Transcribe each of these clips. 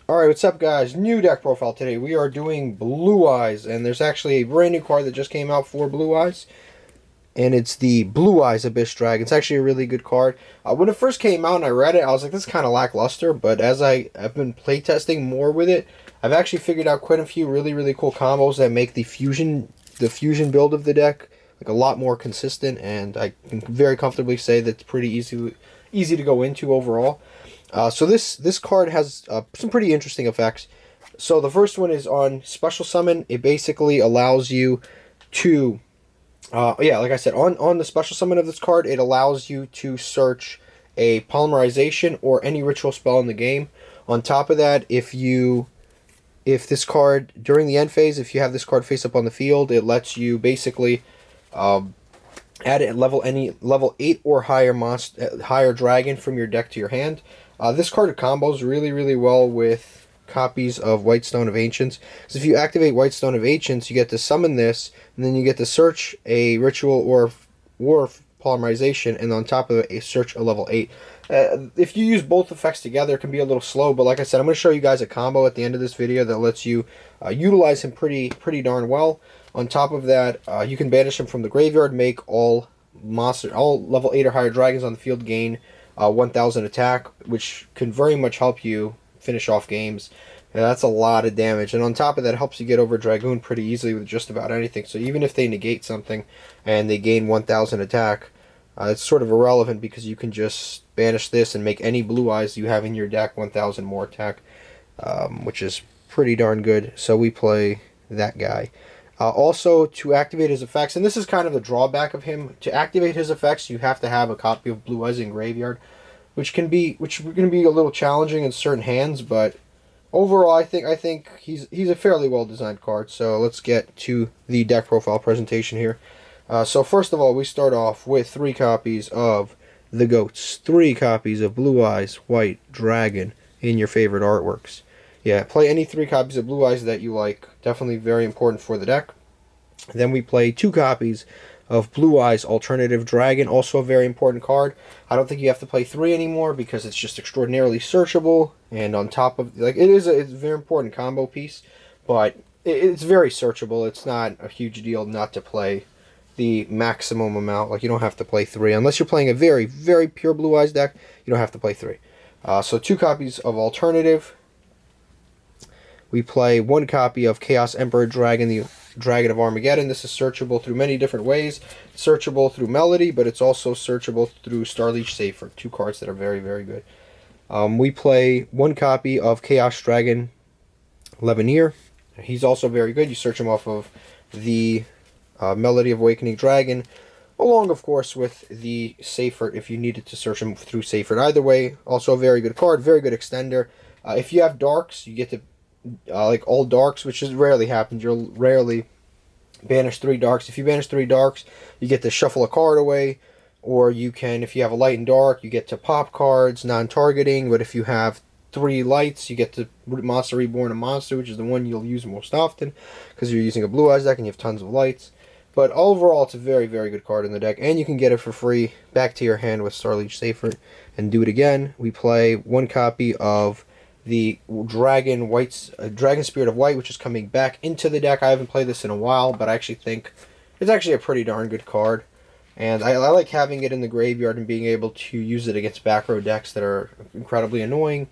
Alright, what's up guys? New deck profile today. We are doing Blue Eyes, and there's actually a brand new card that just came out for Blue Eyes, and it's the Blue Eyes Abyss Dragon. It's actually a really good card. When it first came out and I read it, I was like, this is kind of lackluster, but as I've been playtesting more with it, I've actually figured out quite a few really cool combos that make the fusion build of the deck like a lot more consistent, and I can very comfortably say that it's pretty easy to go into overall. So this card has some pretty interesting effects. So the first one is on Special Summon. It basically allows you to, yeah, like I said, on the Special Summon of this card, it allows you to search a Polymerization or any ritual spell in the game. On top of that, if this card, during the end phase, if you have this card face up on the field, it lets you basically add a level 8 or higher dragon from your deck to your hand. This card combos really well with copies of Whitestone of Ancients. So if you activate Whitestone of Ancients, you get to summon this, and then you get to search a ritual or polymerization, and on top of it, search a level 8. If you use both effects together, it can be a little slow, but like I said, I'm going to show you guys a combo at the end of this video that lets you utilize him pretty darn well. On top of that, you can banish him from the graveyard, make all level 8 or higher dragons on the field gain 1000 attack, which can very much help you finish off games. And that's a lot of damage. And on top of that, it helps you get over Dragoon pretty easily with just about anything. So even if they negate something and they gain 1000 attack, it's sort of irrelevant because you can just banish this and make any Blue Eyes you have in your deck 1000 more attack, which is pretty darn good. So we play that guy. Also, to activate his effects, and this is kind of the drawback of him, to activate his effects, you have to have a copy of Blue Eyes in Graveyard, which can be a little challenging in certain hands, but overall, I think he's a fairly well designed card. So let's get to the deck profile presentation here. So first of all, we start off with 3 copies of the Goats, 3 copies of Blue Eyes White Dragon in your favorite artworks. Yeah, play any 3 copies of Blue Eyes that you like. Definitely very important for the deck. Then we play 2 copies of Blue Eyes Alternative Dragon, also a very important card. I don't think you have to play 3 anymore because it's just extraordinarily searchable. And on top of, like, it's a very important combo piece, but it's very searchable. It's not a huge deal not to play the maximum amount. Like, you don't have to play 3 unless you're playing a very pure Blue Eyes deck. You don't have to play 3. So 2 copies of Alternative. We play 1 copy of Chaos Emperor Dragon, the Dragon of Armageddon. This is searchable through many different ways. It's searchable through Melody, but it's also searchable through Starleech Safer. 2 cards that are very good. We play 1 copy of Chaos Dragon Levineer. He's also very good. You search him off of the Melody of Awakening Dragon, along, of course, with the Safer if you needed to search him through Safer. Either way, also a very good card, very good extender. If you have Darks, you get to like all Darks, which is rarely happens. You'll rarely banish 3 Darks. If you banish 3 Darks, you get to shuffle a card away, or you can, if you have a Light and Dark, you get to pop cards, non-targeting. But if you have 3 Lights, you get to Monster Reborn a monster, which is the one you'll use most often because you're using a Blue Eyes deck and you have tons of Lights. But overall, it's a very good card in the deck, and you can get it for free back to your hand with Starleech Safer and do it again. We play 1 copy of the Dragon Spirit of White, which is coming back into the deck. I haven't played this in a while, but I actually think it's actually a pretty darn good card. And I like having it in the graveyard and being able to use it against back row decks that are incredibly annoying.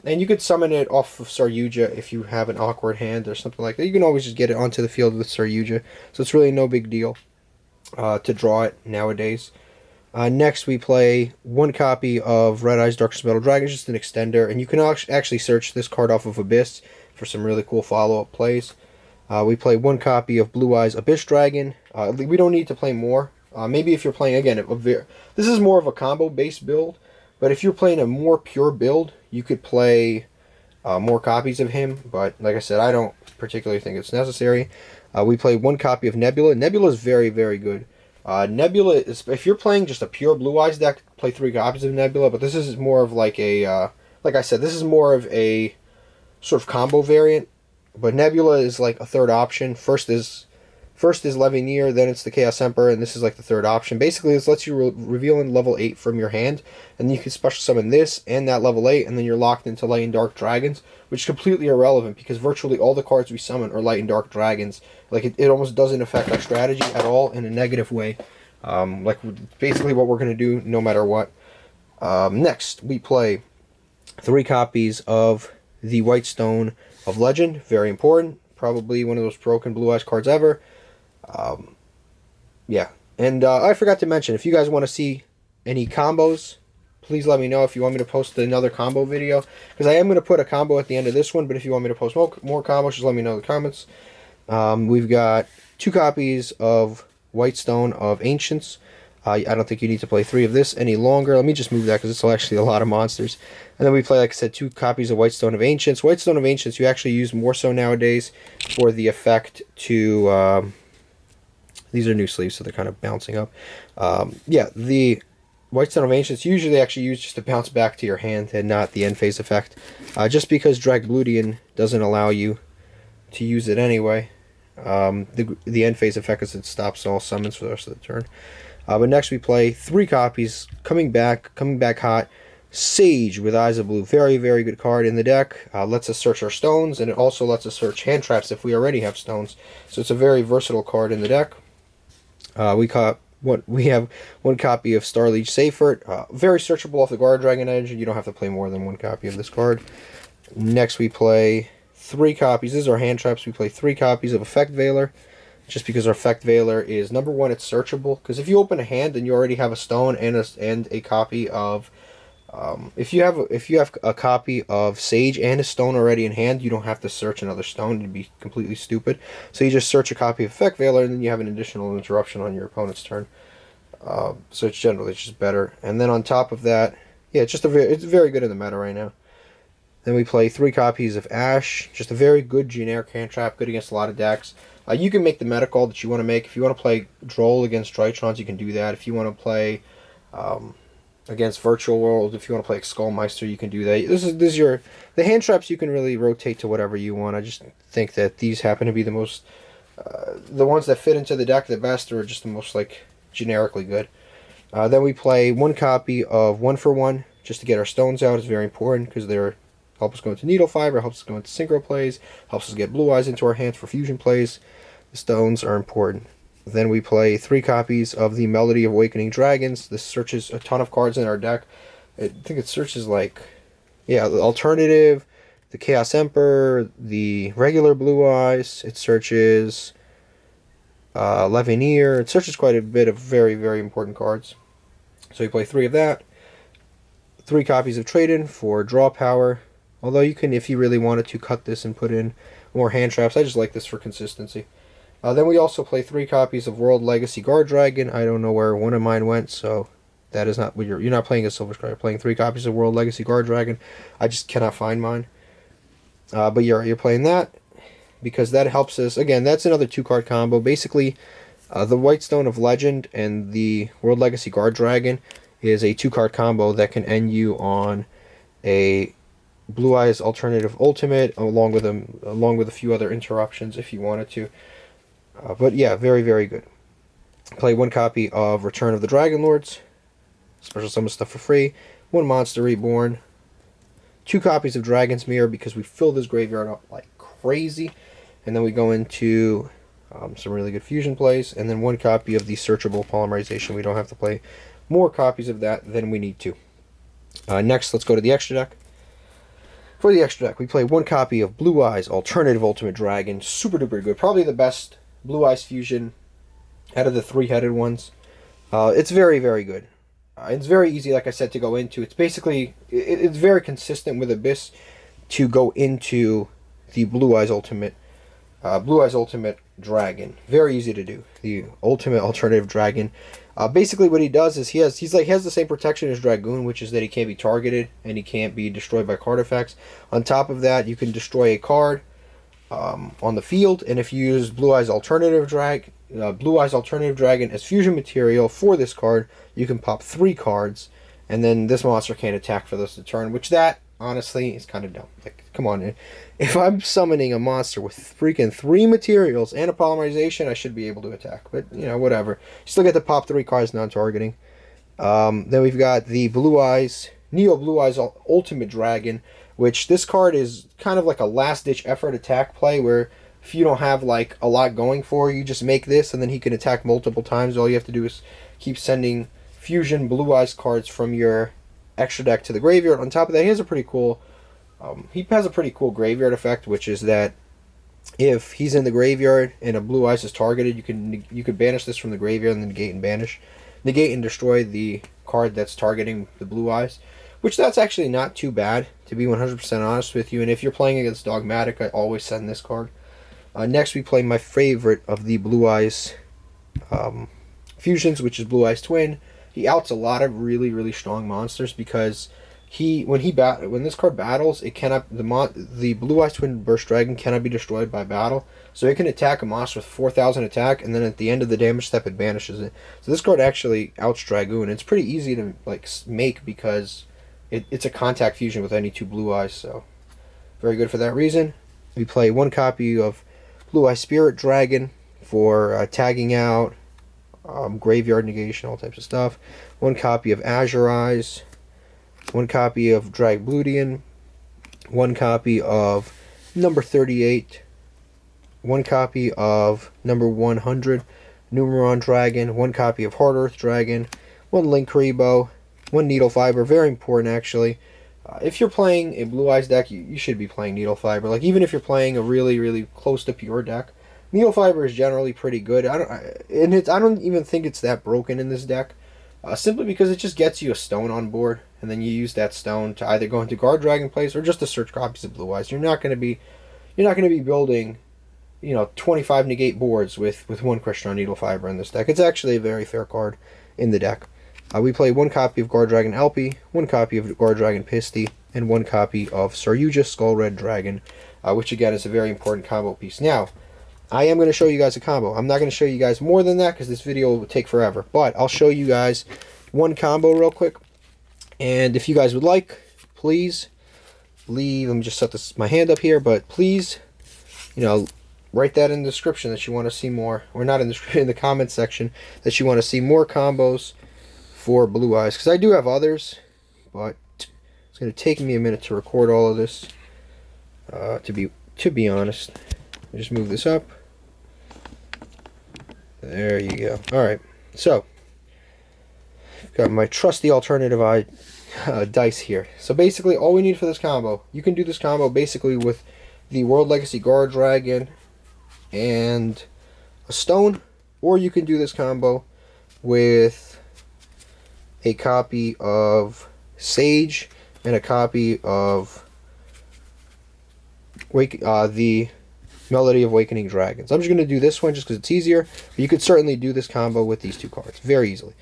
And you could summon it off of Saryuja if you have an awkward hand or something like that. You can always just get it onto the field with Saryuja. So it's really no big deal to draw it nowadays. Next, we play 1 copy of Red Eyes Darkest Metal Dragon, just an extender, and you can actually search this card off of Abyss for some really cool follow-up plays. We play 1 copy of Blue Eyes Abyss Dragon. We don't need to play more. Maybe if you're playing, again, this is more of a combo-based build, but if you're playing a more pure build, you could play more copies of him, but like I said, I don't particularly think it's necessary. We play 1 copy of Nebula. Nebula is very good. Nebula is, if you're playing just a pure Blue Eyes deck, play 3 copies of Nebula, but this is more of like a, like I said, this is more of a sort of combo variant, but Nebula is like a 3rd option. First is First is Levineer, then it's the Chaos Emperor, and this is like the third option. Basically, this lets you reveal in level 8 from your hand, and you can special summon this and that level 8, and then you're locked into Light and Dark Dragons, which is completely irrelevant because virtually all the cards we summon are Light and Dark Dragons. Like, it almost doesn't affect our strategy at all in a negative way. Like, basically what we're going to do no matter what. Next, we play 3 copies of the White Stone of Legend. Very important. Probably one of those broken Blue Eyes cards ever. Yeah, and I forgot to mention, if you guys want to see any combos, please let me know if you want me to post another combo video, because I am going to put a combo at the end of this one, but if you want me to post more combos, just let me know in the comments. We've got 2 copies of White Stone of Ancients. I don't think you need to play 3 of this any longer. Let me just move that because it's actually a lot of monsters. And then we play, like I said, 2 copies of White Stone of Ancients. White Stone of Ancients you actually use more so nowadays for the effect to... these are new sleeves, so they're kind of bouncing up. Yeah, the White Stone of Ancients usually actually used just to bounce back to your hand and not the end phase effect. Just because Dragbludian doesn't allow you to use it anyway. The end phase effect is it stops all summons for the rest of the turn. But next we play 3 copies, coming back hot. Sage with Eyes of Blue. Very, very good card in the deck. Lets us search our stones, and it also lets us search hand traps if we already have stones. So it's a very versatile card in the deck. We have 1 copy of Starliege Seifert. Very searchable off the Guard Dragon Edge. You don't have to play more than 1 copy of this card. Next we play 3 copies. These are hand traps. We play 3 copies of Effect Veiler. Just because our Effect Veiler is, number 1, it's searchable. Because if you open a hand and you already have a stone and a copy of... if you have a copy of Sage and a stone already in hand, you don't have to search another stone. It'd be completely stupid. So you just search a copy of Effect Veiler, and then you have an additional interruption on your opponent's turn. So it's generally just better. And then on top of that, yeah, it's very good in the meta right now. Then we play 3 copies of Ash. Just a very good generic hand trap, good against a lot of decks. You can make the meta call that you want to make. If you want to play Droll against Drytrons, you can do that. If you want to play against Virtual World, if you want to play Skullmeister, you can do that. This is the hand traps. You can really rotate to whatever you want. I just think that these happen to be the most the ones that fit into the deck the best, or just the most like generically good. Then we play 1 copy of 1 for 1 just to get our stones out. It's very important because they're help us go into Needle Fiber, helps us go into Synchro plays, helps us get Blue Eyes into our hands for fusion plays. The stones are important. Then we play 3 copies of the Melody of Awakening Dragons. This searches a ton of cards in our deck. I think it searches like, yeah, the Alternative, the Chaos Emperor, the regular Blue Eyes. It searches Levineer. It searches quite a bit of very, very important cards. So we play 3 of that. 3 copies of Trade-In for draw power. Although you can, if you really wanted to, cut this and put in more hand traps. I just like this for consistency. Then we also play 3 copies of World Legacy Guard Dragon. I don't know where one of mine went, so that is not what you're not playing a Silver Scry. You're playing 3 copies of World Legacy Guard Dragon. I just cannot find mine. But you're playing that because that helps us. Again, that's another 2-card combo. Basically, the White Stone of Legend and the World Legacy Guard Dragon is a 2-card combo that can end you on a Blue Eyes Alternative Ultimate, along with a few other interruptions if you wanted to. But yeah, very, very good. Play 1 copy of Return of the Dragon Lords. Special summon stuff for free. 1 Monster Reborn. 2 copies of Dragon's Mirror because we fill this graveyard up like crazy. And then we go into some really good fusion plays. And then 1 copy of the Searchable Polymerization. We don't have to play more copies of that than we need to. Next, let's go to the extra deck. For the extra deck, we play 1 copy of Blue Eyes Alternative Ultimate Dragon. Super duper good. Probably the best Blue Eyes fusion out of the 3-headed ones. It's very, very good. It's very easy, like I said, to go into. It's basically, it's very consistent with Abyss to go into the Blue Eyes Ultimate Dragon. Very easy to do. The Ultimate Alternative Dragon. Basically what he does is he has the same protection as Dragoon, which is that he can't be targeted and he can't be destroyed by card effects. On top of that, you can destroy a card on the field, and if you use Blue Eyes Alternative Dragon as fusion material for this card, you can pop 3 cards, and then this monster can't attack for this turn, which that honestly, it's kind of dumb. Like, come on, if I'm summoning a monster with freaking 3 materials and a polymerization, I should be able to attack. But, you know, whatever. Still get to pop 3 cards non-targeting. Then we've got the Blue Eyes, Neo Blue Eyes Ultimate Dragon, which this card is kind of like a last-ditch effort attack play where if you don't have like a lot going for you, just make this and then he can attack multiple times. All you have to do is keep sending fusion Blue Eyes cards from your extra deck to the graveyard. On top of that, he has a pretty cool graveyard effect, which is that if he's in the graveyard and a Blue Eyes is targeted, you could banish this from the graveyard and then negate and destroy the card that's targeting the Blue Eyes, which that's actually not too bad, to be 100% honest with you. And if you're playing against Dogmatic, I always send this card. Next, we play my favorite of the Blue Eyes fusions, which is Blue Eyes Twin. He outs a lot of really, really strong monsters because when this card battles, it cannot the Blue Eyes Twin Burst Dragon cannot be destroyed by battle, so it can attack a monster with 4,000 attack, and then at the end of the damage step, it banishes it. So this card actually outs Dragoon. It's pretty easy to like make because it's a contact fusion with any 2 Blue Eyes, so very good for that reason. We play 1 copy of Blue Eye Spirit Dragon for tagging out, graveyard negation, all types of stuff. 1 copy of Azure Eyes. 1 copy of Dragbludian. 1 copy of number 38. 1 copy of number 100, Numeron Dragon. 1 copy of Hard Earth Dragon. 1 Link Karibo. 1 Needle Fiber. Very important, actually. If you're playing a Blue Eyes deck, you should be playing Needle Fiber. Like, even if you're playing a really, really close to pure deck, Needle Fiber is generally pretty good. I don't even think it's that broken in this deck, simply because it just gets you a stone on board, and then you use that stone to either go into Guard Dragon plays or just to search copies of Blue Eyes. You're not going to be building, 25 negate boards with 1 Crystron Needle Fiber in this deck. It's actually a very fair card in the deck. We play 1 copy of Guard Dragon Alpi, 1 copy of Guard Dragon Pisty, and 1 copy of Saryuja Skull Red Dragon, which again is a very important combo piece. Now, I am going to show you guys a combo. I'm not going to show you guys more than that because this video will take forever, but I'll show you guys 1 combo real quick. And if you guys would like, please leave, let me just set my hand up here, but please, write that in the description that you want to see more, or not in the comment section, that you want to see more combos for Blue Eyes, because I do have others, but it's going to take me a minute to record all of this, to be honest. I'll just move this up. There you go. Alright, so got my trusty alternative dice here. So basically all we need for this combo, you can do this combo basically with the World Legacy Guard Dragon and a stone, or you can do this combo with a copy of Sage and a copy of the Melody of Awakening Dragons. I'm just going to do this one just because it's easier, but you could certainly do this combo with these 2 cards very easily.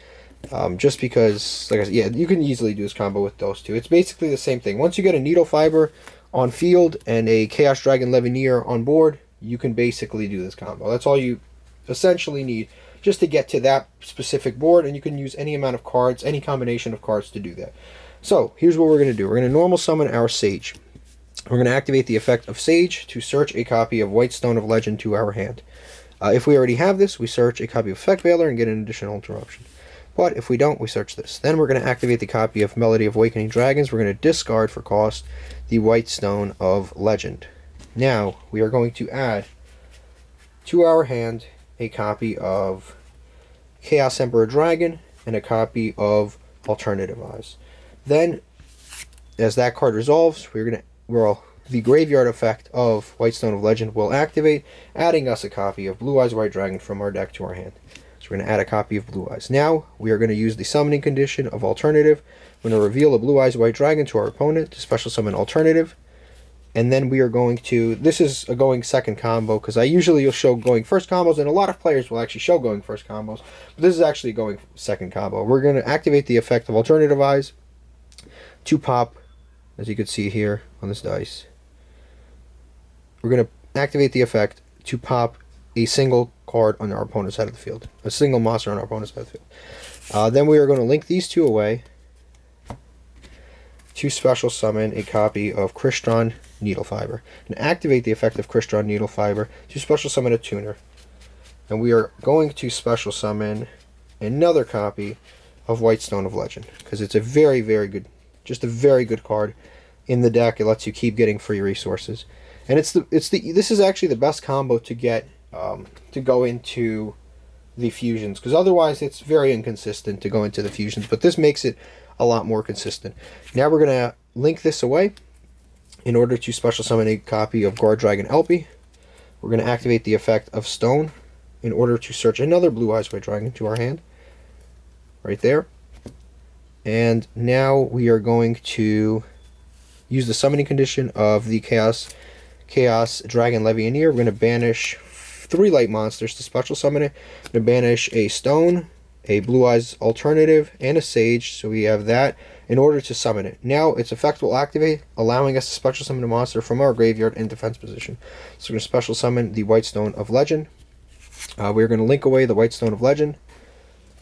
Just because, like I said, yeah, you can easily do this combo with those 2. It's basically the same thing. Once you get a Needle Fiber on field and a Chaos Dragon Levineer on board, you can basically do this combo. That's all you essentially need just to get to that specific board, and you can use any amount of cards, any combination of cards to do that. So here's what we're going to do. We're going to normal summon our Sage. We're going to activate the effect of Sage to search a copy of White Stone of Legend to our hand. If we already have this, we search a copy of Effect Veiler and get an additional interruption. But if we don't, we search this. Then we're going to activate the copy of Melody of Awakening Dragons. We're going to discard for cost the White Stone of Legend. Now, we are going to add to our hand a copy of Chaos Emperor Dragon and a copy of Alternative Eyes. Then, as that card resolves, the graveyard effect of White Stone of Legend will activate, adding us a copy of Blue Eyes White Dragon from our deck to our hand. So we're going to add a copy of Blue Eyes. Now, we are going to use the summoning condition of Alternative. We're going to reveal a Blue Eyes White Dragon to our opponent to special summon Alternative. And then we are going to, this is a going second combo, because I usually will show going first combos, and a lot of players will actually show going first combos, but this is actually a going second combo. We're going to activate the effect of Alternative Eyes to pop, as you can see here on this dice. We're going to activate the effect to pop a single card on our opponent's side of the field, a single monster on our opponent's side of the field. Then we are going to link these 2 away, to special summon a copy of Crystron Needle Fiber and activate the effect of Crystron Needle Fiber to special summon a tuner. And we are going to special summon another copy of Whitestone of Legend because it's a very, very good, just a very good card in the deck. It lets you keep getting free resources, and this is actually the best combo to get to go into the fusions, because otherwise it's very inconsistent to go into the fusions, but this makes it a lot more consistent. Now we're gonna link this away in order to special summon a copy of Guard Dragon LP. We're gonna activate the effect of Stone in order to search another Blue Eyes White Dragon to our hand, right there. And now we are going to use the summoning condition of the Chaos Dragon Levianeer. We're going to banish 3 light monsters to special summon it. We're going to banish a Stone, a Blue Eyes Alternative, and a Sage, so we have that, in order to summon it. Now its effect will activate, allowing us to special summon a monster from our graveyard in defense position. So we're going to special summon the Whitestone of Legend. We're going to link away the Whitestone of Legend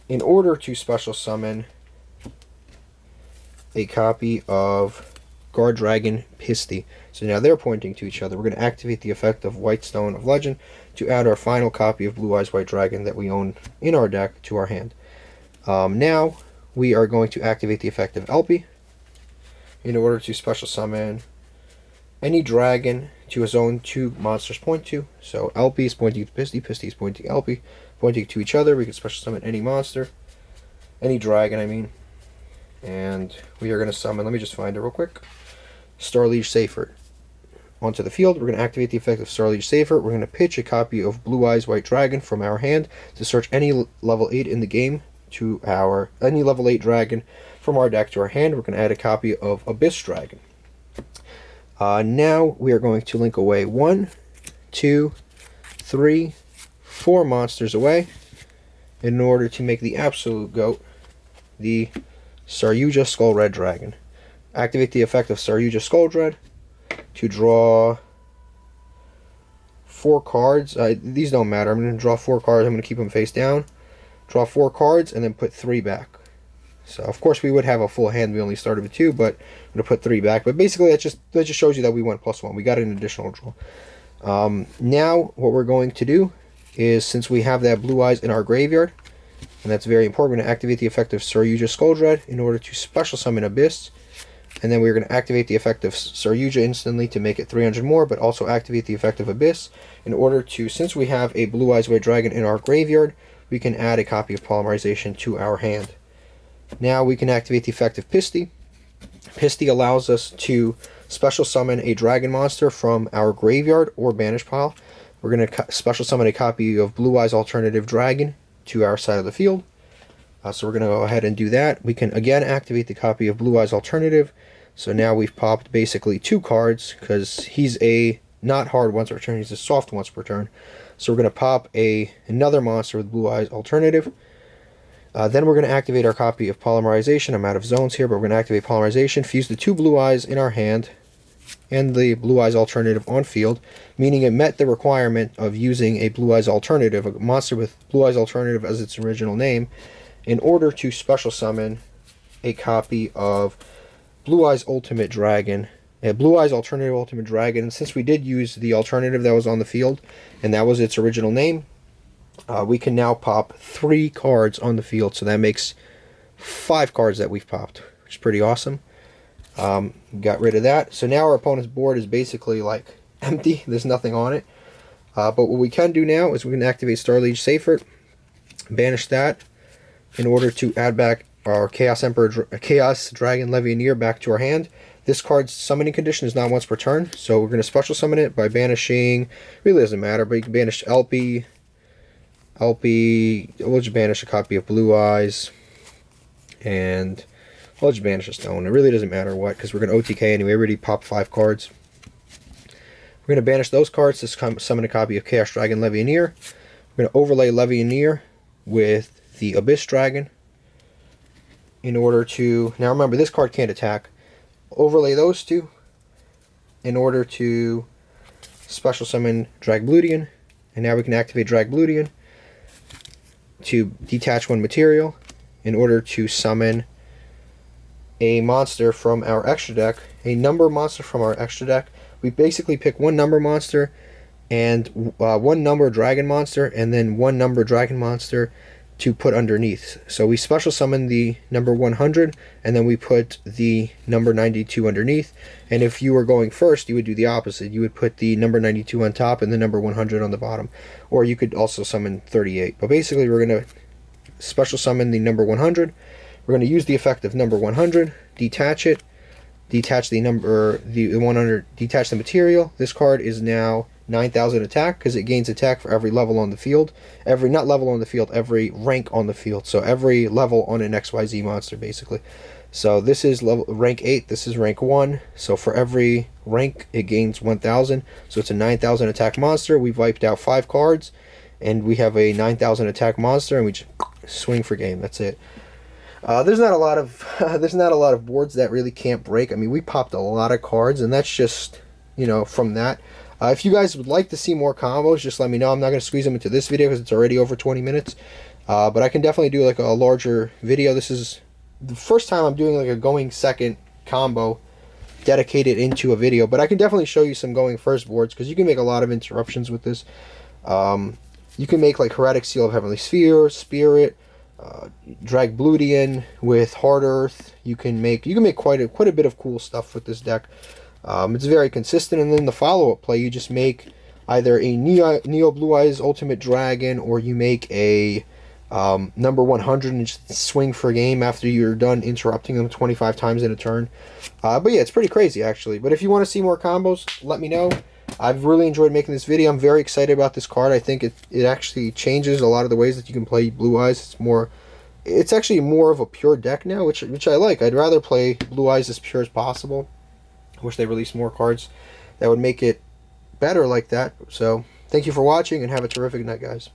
in order to special summon a copy of Guard Dragon Pisty. So now they're pointing to each other. We're going to activate the effect of Whitestone of Legend to add our final copy of Blue Eyes White Dragon that we own in our deck to our hand. Now we are going to activate the effect of LP in order to special summon any dragon to a zone 2 monsters point to. So LP is pointing to Pisty, Pisty is pointing to LP, pointing to each other. We can special summon any monster, any dragon, I mean. And we are going to summon, let me just find it real quick, Starliege Seyfert onto the field. We're going to activate the effect of Starliege Seyfert. We're going to pitch a copy of Blue Eyes White Dragon from our hand to search any level 8 in the game to any level 8 dragon from our deck to our hand. We're going to add a copy of Abyss Dragon. Now we are going to link away 1, 2, 3, 4 monsters away in order to make the absolute GOAT, the Saryuja Skull Red Dragon. Activate the effect of Saryuja Skull Red to draw 4 cards. These don't matter. I'm going to draw 4 cards. I'm going to keep them face down. Draw 4 cards and then put 3 back. So of course we would have a full hand. We only started with 2, but I'm going to put 3 back. But basically that just shows you that we went +1. We got an additional draw. Now what we're going to do is, since we have that Blue Eyes in our graveyard, and that's very important, we're going to activate the effect of Saryuja Skuldred in order to special summon Abyss. And then we're going to activate the effect of Saryuja instantly to make it 300 more, but also activate the effect of Abyss in order to, since we have a Blue Eyes White Dragon in our graveyard, we can add a copy of Polymerization to our hand. Now we can activate the effect of Pisty. Pisty allows us to special summon a dragon monster from our graveyard or banish pile. We're going to special summon a copy of Blue Eyes Alternative Dragon to our side of the field. So we're going to go ahead and do that. We can again activate the copy of Blue Eyes Alternative. So now we've popped basically 2 cards, because he's a not hard once per turn, he's a soft once per turn. So we're going to pop another monster with Blue Eyes Alternative. Then we're going to activate our copy of Polymerization. I'm out of zones here, but we're going to activate Polymerization, fuse the 2 Blue Eyes in our hand and the Blue Eyes Alternative on field, meaning it met the requirement of using a Blue Eyes Alternative, a monster with Blue Eyes Alternative as its original name, in order to special summon a copy of Blue Eyes Ultimate Dragon, a Blue Eyes Alternative Ultimate Dragon. And since we did use the alternative that was on the field, and that was its original name, we can now pop 3 cards on the field. So that makes 5 cards that we've popped, which is pretty awesome. Got rid of that. So now our opponent's board is basically like empty. There's nothing on it. But what we can do now is we can activate Starliege Seyfert, banish that, in order to add back our Chaos Dragon Levianeer back to our hand. This card's summoning condition is not once per turn, so we're going to special summon it by banishing, really doesn't matter, but you can banish LP, we'll just banish a copy of Blue Eyes, and we'll just banish a Stone. It really doesn't matter what, because we're going to OTK anyway. We already popped 5 cards. We're going to banish those cards to summon a copy of Chaos Dragon Levianeer. We're going to overlay Levianeer with the Abyss Dragon in order to, now remember this card can't attack, overlay those 2 in order to special summon Dragbludian, and now we can activate Dragbludian to detach 1 material in order to summon a monster from our extra deck, a number monster from our extra deck. We basically pick one number monster and one number dragon monster, and then one number dragon monster to put underneath. So we special summon the number 100, and then we put the number 92 underneath. And if you were going first, you would do the opposite. You would put the number 92 on top and the number 100 on the bottom. Or you could also summon 38. But basically, we're going to special summon the number 100. We're going to use the effect of number 100, detach it, detach the number, the 100, detach the material. This card is now 9,000 attack because it gains attack for every level on the field. Not level on the field, every rank on the field. So every level on an XYZ monster, basically. So this is level rank 8, this is rank 1. So for every rank, it gains 1,000. So it's a 9,000 attack monster. We've wiped out 5 cards, and we have a 9,000 attack monster, and we just swing for game. That's it. There's not a lot of boards that really can't break. I mean, we popped a lot of cards, and that's just, you know, from that. If you guys would like to see more combos, just let me know. I'm not going to squeeze them into this video because it's already over 20 minutes. But I can definitely do like a larger video. This is the first time I'm doing like a going second combo dedicated into a video. But I can definitely show you some going first boards because you can make a lot of interruptions with this. You can make like Heretic Seal of Heavenly Sphere, Spirit, drag Bludian with Hard Earth. You can make quite a bit of cool stuff with this deck. It's very consistent, and then the follow-up play, you just make either a Neo Blue Eyes Ultimate Dragon, or you make a number 100 and just swing for a game after you're done interrupting them 25 times in a turn. But yeah, it's pretty crazy actually. But if you want to see more combos, let me know. I've really enjoyed making this video. I'm very excited about this card. I think it actually changes a lot of the ways that you can play Blue Eyes. It's actually more of a pure deck now, which I like. I'd rather play Blue Eyes as pure as possible. I wish they released more cards that would make it better like that. So, thank you for watching, and have a terrific night, guys.